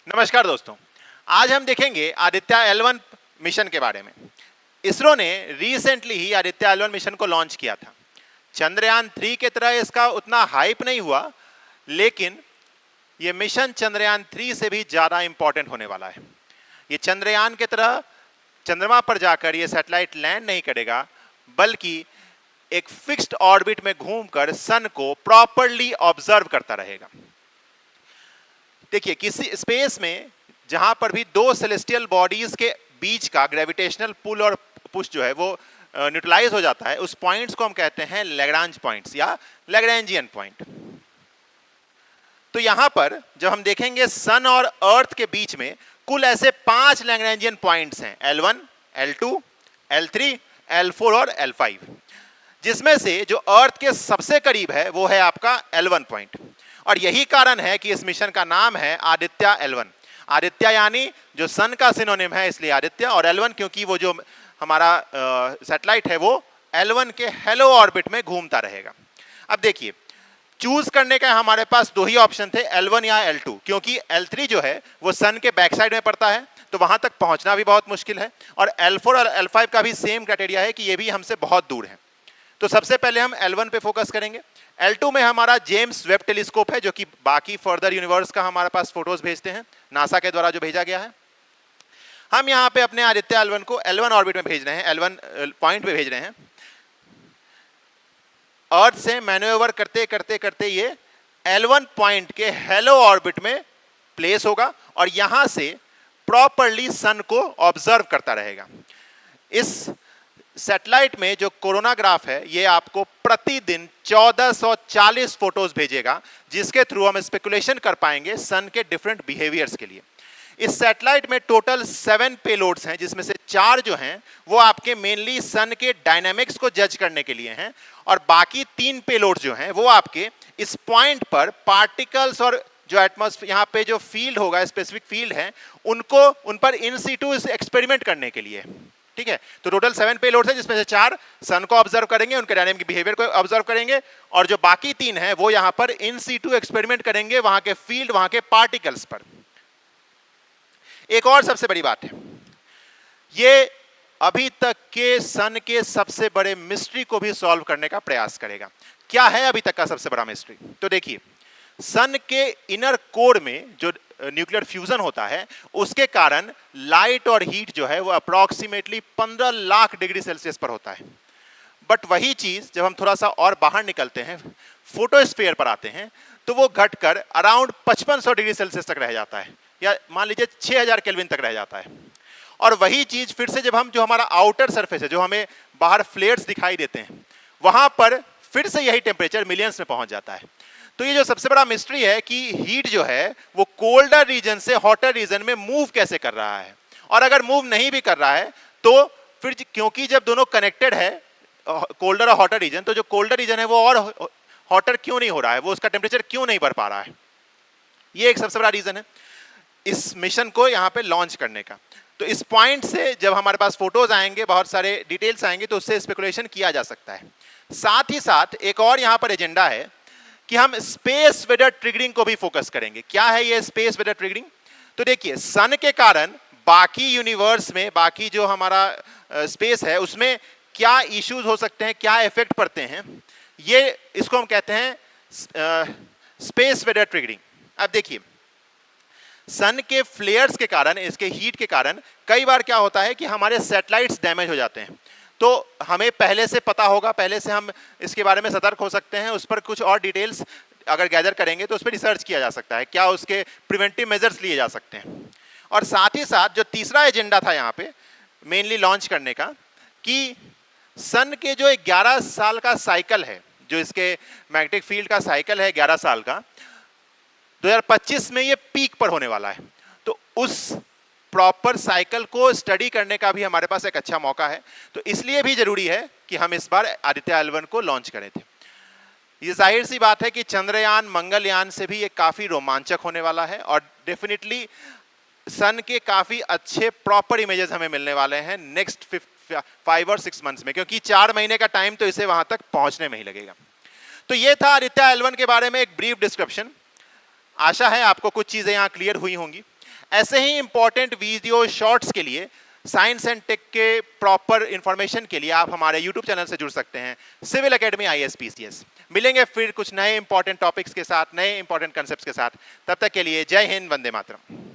नमस्कार दोस्तों, आज हम देखेंगे आदित्य L1 मिशन के बारे में। इसरो ने रिसेंटली ही आदित्य L1 मिशन को लॉन्च किया था। चंद्रयान 3 की तरह इसका उतना हाइप नहीं हुआ, लेकिन ये मिशन चंद्रयान 3 से भी ज़्यादा इंपॉर्टेंट होने वाला है। ये चंद्रयान की तरह चंद्रमा पर जाकर ये सैटेलाइट लैंड नहीं करेगा, बल्कि एक फिक्स्ड ऑर्बिट में घूमकर सन को प्रॉपरली ऑब्जर्व करता रहेगा। देखिए, किसी स्पेस में जहां पर भी दो सेलेस्टियल बॉडीज के बीच का ग्रेविटेशनल पुल और पुश जो है वो न्यूट्रलाइज हो जाता है, उस पॉइंट्स को हम कहते हैं लैग्रांज पॉइंट्स या लैग्रेंजियन पॉइंट। तो यहां पर जब हम देखेंगे सन और अर्थ के बीच में कुल ऐसे 5 लैग्रेंजियन पॉइंट्स हैं, L1, L2, L3, L4 और L5, जिसमें से जो अर्थ के सबसे करीब है वो है आपका L1 पॉइंट। और यही कारण है कि इस मिशन का नाम है आदित्य L1। आदित्य यानी जो सन का सिनोनिम है, इसलिए आदित्य, और L1 क्योंकि वो जो हमारा सैटेलाइट है वो L1 के हेलो ऑर्बिट में घूमता रहेगा। अब देखिए, चूज करने का हमारे पास दो ही ऑप्शन थे, L1 या L2, क्योंकि L3 जो है वो सन के बैक साइड में पड़ता है, तो वहां तक पहुंचना भी बहुत मुश्किल है, और L4 और L5 का भी सेम क्राइटेरिया है कि ये भी हमसे बहुत दूर है। तो सबसे पहले हम L1 पे फोकस करेंगे। L2 में हमारा जेम्स वेब टेलीस्कोप है, जो कि बाकी फर्दर यूनिवर्स का हमारे पास फोटोज भेजते हैं, नासा के द्वारा जो भेजा गया है। हम यहाँ पे अपने आदित्य L1 को L1 ऑर्बिट में भेज रहे हैं, L1 पॉइंट पे भेज रहे हैं। अर्थ से मैन्यूवर करते करते करते ये L1 पॉइंट के हेलो ऑर्बिट में प्लेस होगा और यहां से प्रॉपरली सन को ऑब्जर्व करता रहेगा। इस सैटेलाइट में जो कोरोनाग्राफ है ये आपको प्रतिदिन 1440 फोटोज भेजेगा, जिसके थ्रू हम स्पेकुलेशन कर पाएंगे सन के डिफरेंट बिहेवियर्स के लिए। इस सैटेलाइट में टोटल 7 पेलोड्स हैं, जिसमें से 4 जो हैं वो आपके मेनली सन के डायनामिक्स को जज करने के लिए हैं, और बाकी 3 पेलोड्स जो हैं वो आपके इस पॉइंट पर पार्टिकल्स और जो एटमॉस्फेयर यहाँ पे जो फील्ड होगा, स्पेसिफिक फील्ड है, उन पर इन सीटू एक्सपेरिमेंट करने के लिए। ठीक है, तो टोटल 7 पेलोड्स हैं, जिसमें से 4 सन को ऑब्जर्व करेंगे, उनके डायनामिक बिहेवियर को ऑब्जर्व करेंगे, और जो बाकी 3 हैं वो यहां पर इन सीटू एक्सपेरिमेंट करेंगे वहां के फील्ड, वहां के पार्टिकल्स पर। एक और सबसे बड़ी बात है, ये अभी तक के सन के सबसे बड़े मिस्ट्री को भी सॉल्व करने का प्रयास करेगा। क्या है अभी तक का सबसे बड़ा मिस्ट्री? तो देखिए, सन के इनर कोर में जो न्यूक्लियर फ्यूजन होता है, उसके कारण लाइट और हीट जो है वो अप्रॉक्सीमेटली 15 लाख डिग्री सेल्सियस पर होता है। बट वही चीज जब हम थोड़ा सा और बाहर निकलते हैं, फोटोस्फीयर पर आते हैं, तो वो घटकर अराउंड 5500 डिग्री सेल्सियस तक रह जाता है, या मान लीजिए 6000 केल्विन तक रह जाता है। और वही चीज फिर से जब हम जो हमारा आउटर सरफेस है, जो हमें बाहर फ्लेयर्स दिखाई देते हैं, वहां पर फिर से यही टेम्परेचर मिलियंस में पहुंच जाता है। तो ये जो सबसे बड़ा मिस्ट्री है कि हीट जो है वो कोल्डर रीजन से हॉटर रीजन में मूव कैसे कर रहा है, और अगर मूव नहीं भी कर रहा है तो फिर, क्योंकि जब दोनों कनेक्टेड है, कोल्डर और हॉटर रीजन, तो जो कोल्डर रीजन है वो और हॉटर क्यों नहीं हो रहा है, वो उसका टेम्परेचर क्यों नहीं बढ़ पा रहा है। ये एक सबसे बड़ा रीजन है इस मिशन को यहाँ पे लॉन्च करने का। तो इस पॉइंट से जब हमारे पास फोटोज आएंगे, बहुत सारे डिटेल्स आएंगे, तो उससे स्पेकुलेशन किया जा सकता है। साथ ही साथ एक और यहाँ पर एजेंडा है कि हम स्पेस वेदर ट्रिगरिंग को भी फोकस करेंगे। क्या है ये स्पेस वेदर ट्रिगरिंग? तो देखिए, सन के कारण बाकी यूनिवर्स में, बाकी जो हमारा स्पेस है उसमें क्या इश्यूज हो सकते हैं, क्या इफेक्ट पड़ते हैं, ये इसको हम कहते हैं स्पेस वेदर ट्रिगरिंग। अब देखिए, सन के फ्लेयर्स के कारण, इसके हीट के कारण कई बार क्या होता है कि हमारे सैटेलाइट्स डैमेज हो जाते हैं। तो हमें पहले से पता होगा, पहले से हम इसके बारे में सतर्क हो सकते हैं, उस पर कुछ और डिटेल्स अगर गैदर करेंगे तो उस पर रिसर्च किया जा सकता है, क्या उसके प्रिवेंटिव मेजर्स लिए जा सकते हैं। और साथ ही साथ जो तीसरा एजेंडा था यहाँ पे मेनली लॉन्च करने का, कि सन के जो 11 साल का साइकिल है, जो इसके मैग्नेटिक फील्ड का साइकिल है 11 साल का, 2025 में ये पीक पर होने वाला है। तो उस प्रॉपर साइकिल को स्टडी करने का भी हमारे पास एक अच्छा मौका है। तो इसलिए भी जरूरी है कि हम इस बार आदित्य L1 को लॉन्च करें थे। ये जाहिर सी बात है कि चंद्रयान, मंगलयान से भी ये काफी रोमांचक होने वाला है, और डेफिनेटली सन के काफी अच्छे प्रॉपर इमेजेस हमें मिलने वाले हैं नेक्स्ट 5 और 6 मंथ्स में, क्योंकि 4 महीने का टाइम तो इसे वहां तक पहुंचने में ही लगेगा। तो ये था आदित्य L1 के बारे में एक ब्रीफ डिस्क्रिप्शन। आशा है आपको कुछ चीजें यहाँ क्लियर हुई होंगी। ऐसे ही इंपॉर्टेंट वीडियो शॉर्ट्स के लिए, साइंस एंड टेक के प्रॉपर इंफॉर्मेशन के लिए आप हमारे यूट्यूब चैनल से जुड़ सकते हैं, सिविल एकेडमी IAS-PCS। मिलेंगे फिर कुछ नए इंपॉर्टेंट टॉपिक्स के साथ, नए इंपॉर्टेंट कंसेप्ट्स के साथ। तब तक के लिए जय हिंद, वंदे मातरम।